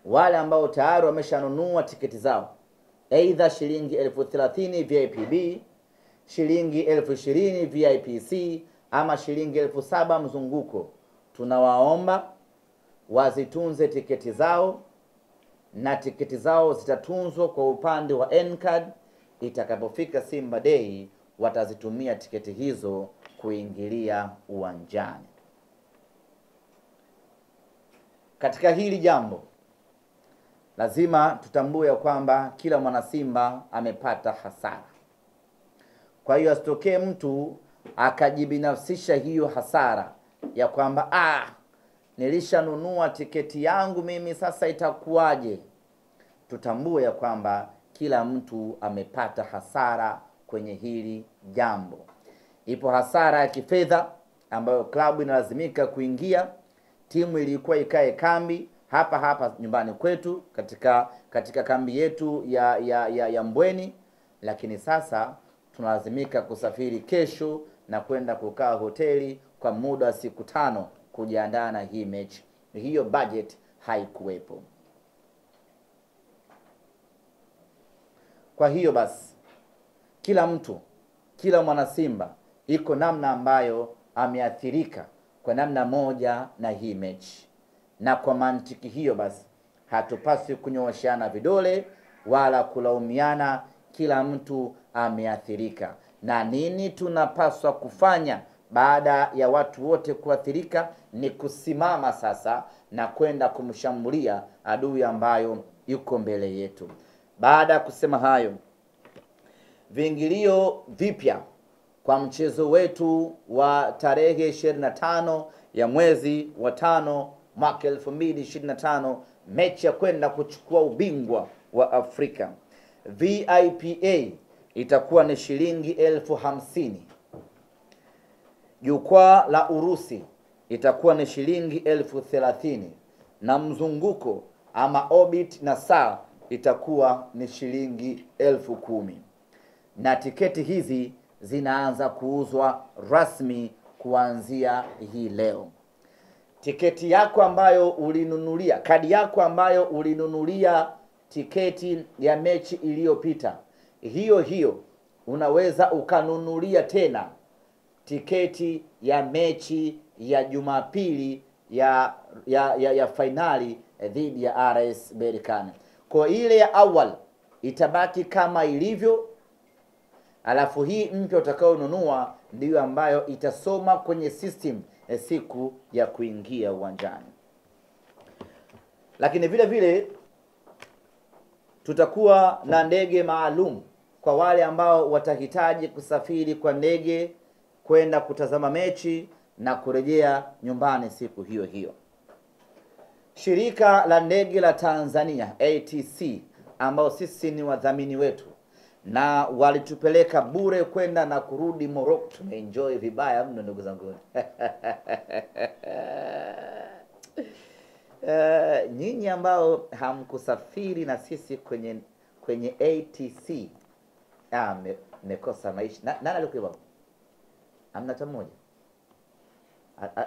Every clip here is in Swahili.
wale ambao tayari wameshanunua tiketi zao, aidha shilingi 30,000 VIPB, shilingi 20,000 VIPC ama shilingi 7,000 mzunguko, tunawaomba wazitunze tiketi zao, na tiketi zao zitatunzwa kwa upande wa N-card. Itakapofika Simba Day watazitumia tiketi hizo kuingilia uwanjani. Katika hili jambo lazima tutambue ya kwamba kila mwana Simba amepata hasara. Kwa hiyo asitokee mtu akajibinafsisha hiyo hasara ya kwamba nilishanunua tiketi yangu mimi, sasa itakuwaje? Tutambue ya kwamba kila mtu amepata hasara kwenye hili jambo. Ipo hasara ya kifedha ambayo klabu inalazimika kuingia. Timu ilikuwa ikae kambi hapa nyumbani kwetu katika kambi yetu ya Mbweni, lakini sasa tunalazimika kusafiri kesho na kwenda kukaa hoteli kwa muda wa siku 5 kujiandaa na hii mechi. Hiyo budget haikuwepo. Kwa hiyo basi kila mwana Simba iko namna ambayo ameathirika kwa namna moja na hii mechi, na kwa mantiki hiyo basi hatupaswi kunyooshana vidole wala kulaumiana. Kila mtu ameathirika, na nini tunapaswa kufanya baada ya watu wote kuathirika? Ni kusimama sasa na kwenda kumshambulia adui ambayo yuko mbele yetu. Baada ya kusema hayo, viingilio vipya kwa mchezo wetu wa tarehe 25 ya mwezi wa 5 mwaka 2025, mechi ya kwenda kuchukua ubingwa wa Afrika. VIPA itakuwa ni shilingi 50,000. Jukwaa la Urusi itakuwa ni shilingi 30,000, na mzunguko ama orbit na saa itakuwa ni shilingi 10,000. Na tiketi hizi zinaanza kuuzwa rasmi kuanzia hii leo. Tiketi yako ambayo ulinunulia, kadi yako ambayo ulinunulia tiketi ya mechi iliyopita, hiyo unaweza ukanunulia tena tiketi ya mechi ya Jumapili ya finali dhidi ya RS Berkane. Kwa ile ya awali itabaki kama ilivyo, alafu hii mpya utakaonunua ndiyo ambayo itasoma kwenye system siku ya kuingia uwanjani. Lakini vile vile tutakuwa na ndege maalum kwa wale ambao watahitaji kusafiri kwa ndege kwenda kutazama mechi na kurejea nyumbani siku hiyo hiyo. Shirika la ndege la Tanzania ATC, ambao sisi ni wadhamini wetu na walitupeleka bure kwenda na kurudi Morocco, tumeenjoy vibaya mno ndugu zangu. Nyinyi ambao hamkusafiri na sisi kwenye ATC, mekosa maisha. Nani alikuwa? Hamna hata mmoja.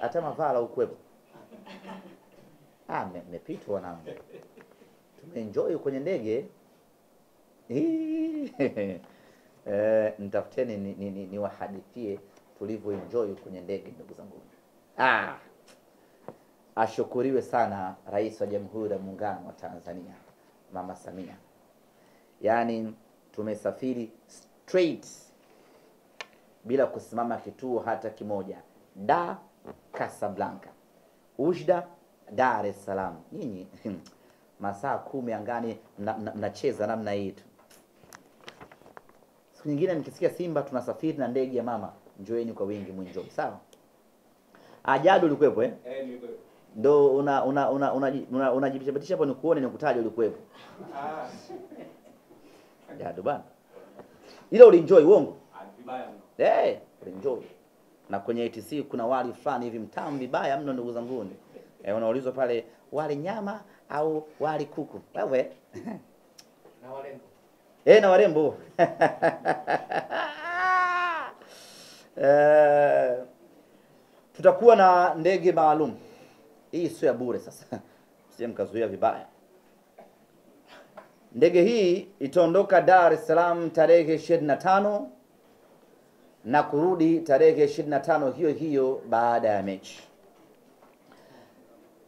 Hata mavala ukuwepo. Mepitwa na tumeenjoy kwenye ndege. Nitafuteni ni wahadithie tulivyoenjoy kwenye ndege ndugu zangu. Ashukuriwe sana Rais wa Jamhuri ya Muungano wa Tanzania Mama Samia. Yaani tumesafiri straight bila kusimama kituo hata kimoja. Casablanca, Ujda, Dar es Salaam. Nyinyi masaa 10 angani mnacheza namna hii tu. Siku nyingine nikisikia Simba tunasafiri na ndege ya mama, njoeni kwa wingi muenjoy, sawa? Ajadu ulikuwepo nilikuwepo. Ndo unajipitisha hapo nikuone nikutaje ulikuwepo. Ajadu bana. Ile ulienjoy uongo? Vibaya mno. Ulienjoy. Na kwenye ATC kuna wali fulani hivi mtamu vibaya mno ndugu zangu. Unaulizwa pale wali nyama au wali kuku. Wewe. Na warembo. Na warembo. Tutakuwa na ndege maalum. Hii sio ya bure sasa. Msije mkazuia vibaya. Ndege hii itaondoka Dar es Salaam tarehe 25 na kurudi tarehe 25 hiyo hiyo baada ya mechi.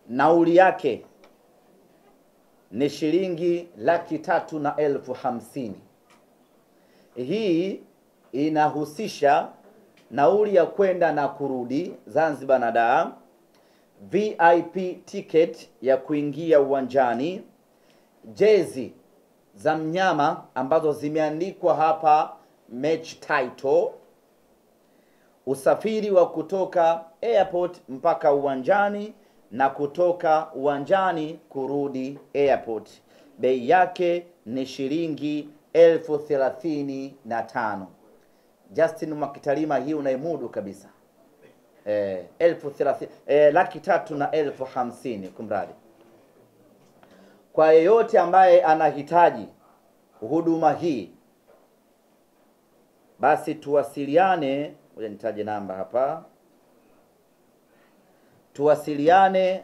Nauli yake ni shilingi 350,000. Hii inahusisha nauli ya kwenda na kurudi Zanzibar na Dar, VIP ticket ya kuingia uwanjani, jezi za mnyama ambazo zimeandikwa hapa match title, usafiri wa kutoka airport mpaka uwanjani na kutoka uwanjani kurudi airport. Bei yake ni shilingi 35,000. Justin Mwakitalima, hii unaimudu kabisa. 350,000 kumradi. Kwa yeyote ambaye anahitaji huduma hii, basi tuwasiliane. Ngoja nitaje namba hapa. Tuwasiliane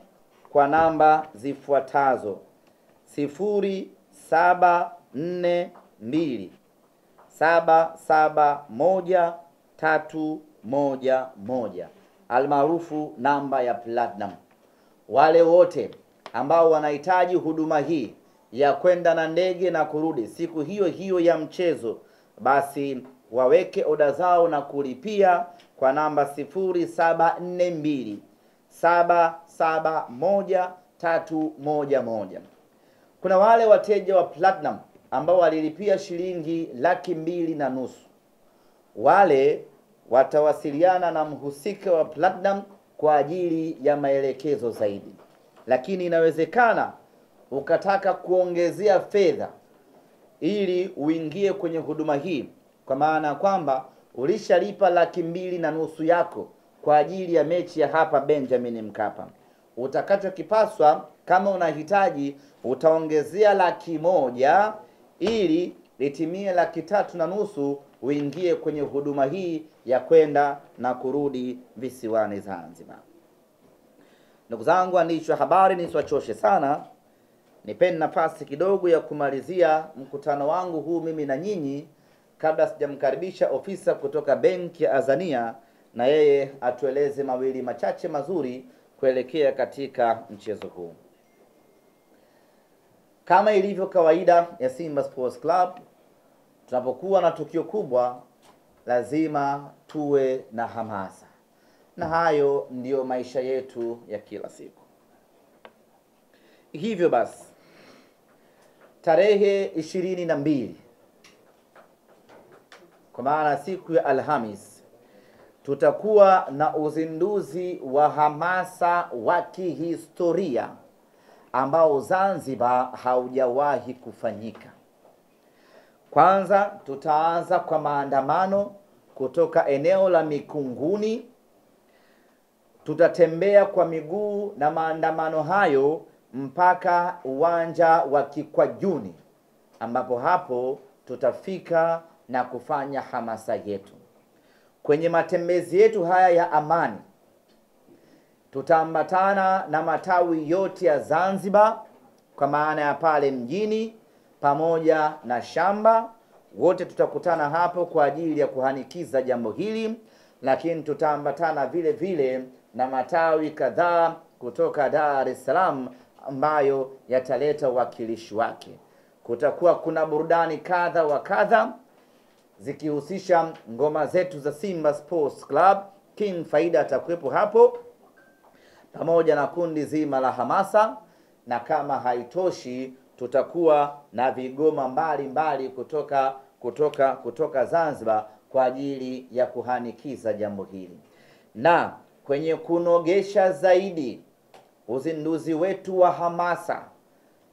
kwa namba zifuatazo: 0742 771311 almaarufu namba ya Platinum. Wale wote ambao wanahitaji huduma hii ya kwenda na ndege na kurudi siku hiyo hiyo ya mchezo, basi waweke oda zao na kulipia kwa namba 0742 771311. Kuna wale wateja wa Platinum ambao walilipia shilingi 250,000. Wale watawasiliana na mhusika wa Platinum kwa ajili ya maelekezo zaidi. Lakini inawezekana ukataka kuongezea fedha ili uingie kwenye huduma hii, kwa maana kwamba ulishalipa 250,000 yako kwa ajili ya mechi ya hapa Benjamin Mkapa. Utakachokipaswa, kama unahitaji, utaongezea 100,000 ili litimie 350,000 uingie kwenye huduma hii ya kwenda na kurudi visiwani Zanzibar. Ndugu zangu waandishi wa habari, nisiwachoshe sana, nipeni nafasi kidogo ya kumalizia mkutano wangu huu mimi na nyinyi, kabla sijamkaribisha ofisa kutoka benki ya Azania na yeye atueleze mawili machache mazuri kuelekea katika mchezo huu. Kama ilivyo kawaida ya Simba Sports Club, tunapokuwa na tukio kubwa lazima tuwe na hamasa, na hayo ndiyo maisha yetu ya kila siku. Hivyo basi, tarehe 22 kwa maana siku ya Alhamis, tutakuwa na uzinduzi wa hamasa wa kihistoria ambao Zanzibar haujawahi kufanyika. Kwanza tutaanza kwa maandamano kutoka eneo la Mikunguni. Tutatembea kwa miguu na maandamano hayo mpaka uwanja wa Kikwajuni, ambapo hapo tutafika na kufanya hamasa yetu. Kwenye matembezi yetu haya ya amani, tutaambatana na matawi yote ya Zanzibar, kwa maana ya pale mjini pamoja na shamba. Wote tutakutana hapo kwa ajili ya kuhanikiza jambo hili, lakini tutaambatana vile vile na matawi kadhaa kutoka Dar es Salaam ambayo yataleta uwakilishi wake. Kutakuwa kuna burudani kadha wa kadha zikihusisha ngoma zetu za Simba Sports Club. King Faida atakuwepo hapo pamoja na kundi zima la hamasa, na kama haitoshi tutakuwa na vigoma mbalimbali kutoka Zanzibar kwa ajili ya kuhanikiza jambo hili. Na kwenye kunogesha zaidi uzinduzi wetu wa hamasa,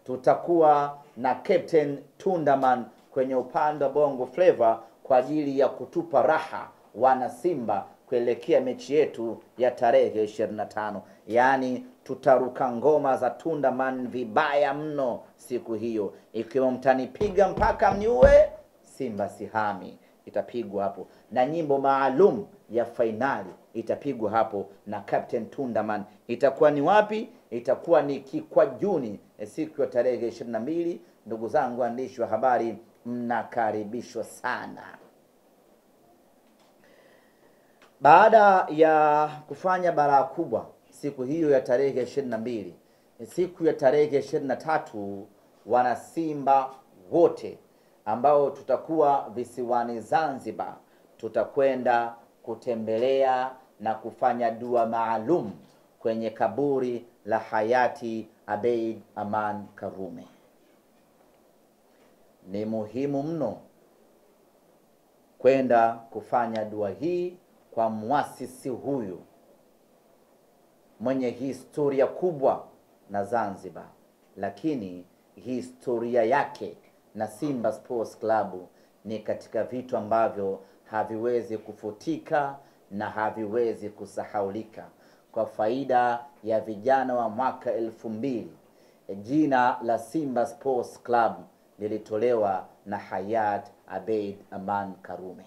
tutakuwa na Captain Tundaman kwenye upande wa Bongo Flava kwa ajili ya kutupa raha wana Simba kuelekea mechi yetu ya tarehe 25. Yaani tutaruka ngoma za Tundaman vibaya mno siku hiyo, ikiwa mtanipiga mpaka mniue, Simba sihami itapigwa hapo, na nyimbo maalum ya fainali itapigwa hapo na Captain Tundaman. Itakuwa ni wapi? itakuwa ni Kikwajuni siku ya tarehe 22. Ndugu zangu waandishi wa habari, mnakaribishwa sana. Baada ya kufanya balaa kubwa siku hiyo ya tarehe 22, siku ya tarehe 23 wanasimba wote ambao tutakuwa visiwani Zanzibar tutakwenda kutembelea na kufanya dua maalum kwenye kaburi la hayati Abeid Aman Karume. Ni muhimu mno kwenda kufanya dua hii kwa muasisi huyu mwenye historia kubwa na Zanzibar, lakini historia yake na Simba Sports Club ni katika vitu ambavyo haviwezi kufutika na haviwezi kusahaulika. Kwa faida ya vijana wa mwaka 2000, jina la Simba Sports Club lilitolewa na hayat Abeid Aman Karume.